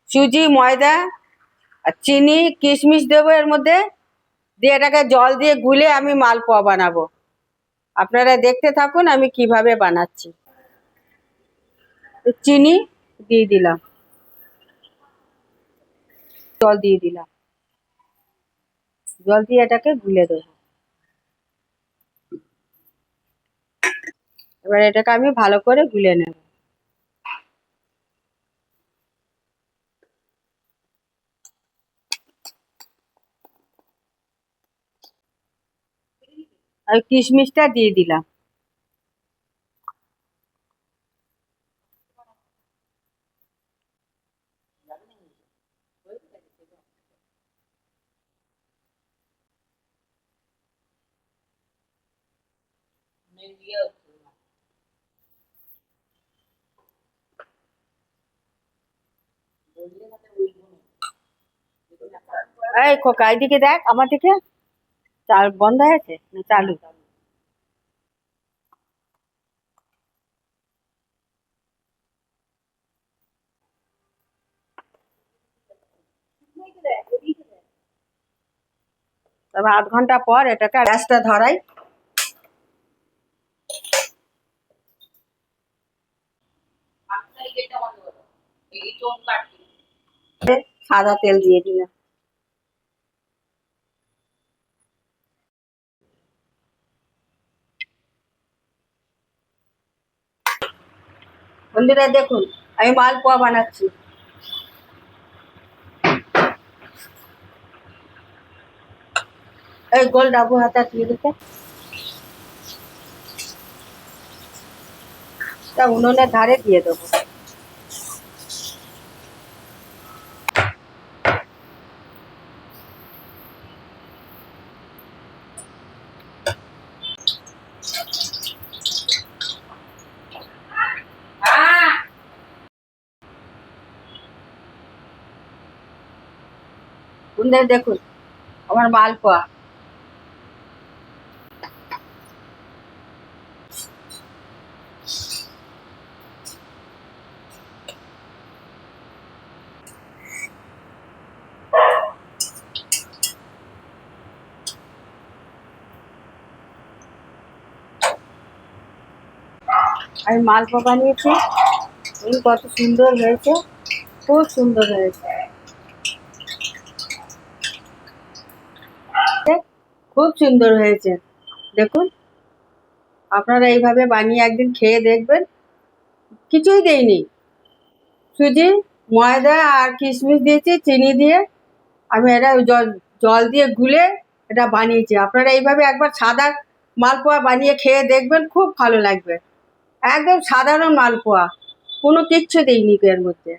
সুজি, ময়দা আর চিনি, কিশমিশ দেবো এর মধ্যে, দিয়ে এটাকে জল দিয়ে গুলে আমি মালপোয়া বানাবো। আপনারা দেখতে থাকুন আমি কিভাবে বানাচ্ছি। চিনি দিয়ে দিলাম, জল দিয়ে দিলাম, জল দিয়ে এটাকে গুলে দেবো। এবার এটাকে আমি ভালো করে গুলে নেব। আর কিশমিশটা দিয়ে দিলাম। এই খোকা এইদিকে দেখ, আমার দিকে। চাল বন্ধ হয়েছে না চালু? তবে আধ ঘন্টা পর এটাকে গ্যাসটা ধরাই। সাদা তেল দিয়ে দিলাম। বন্ধুরা দেখুন আমি মালপোয়া বানাচ্ছি। এই গোল ডাবু হাতা দিয়ে দিতে, তা উনুনের ধারে দিয়ে দেবো। বন্ধুরা দেখুন আমার মালপোয়া। আমি মালপোয়া বানিয়েছি, কত সুন্দর হয়েছে, খুব সুন্দর হয়েছে, খুব সুন্দর হয়েছে। দেখুন আপনারা এইভাবে বানিয়ে একদিন খেয়ে দেখবেন। কিছুই দেইনি, সুজি, ময়দা আর কিশমিশ দিয়েছি, চিনি দিয়ে আমি এটা জল দিয়ে গুলে এটা বানিয়েছি। আপনারা এইভাবে একবার সাদা মালপোয়া বানিয়ে খেয়ে দেখবেন, খুব ভালো লাগবে। একদম সাধারণ মালপোয়া, কোনো কিচ্ছু দেইনি এর মধ্যে।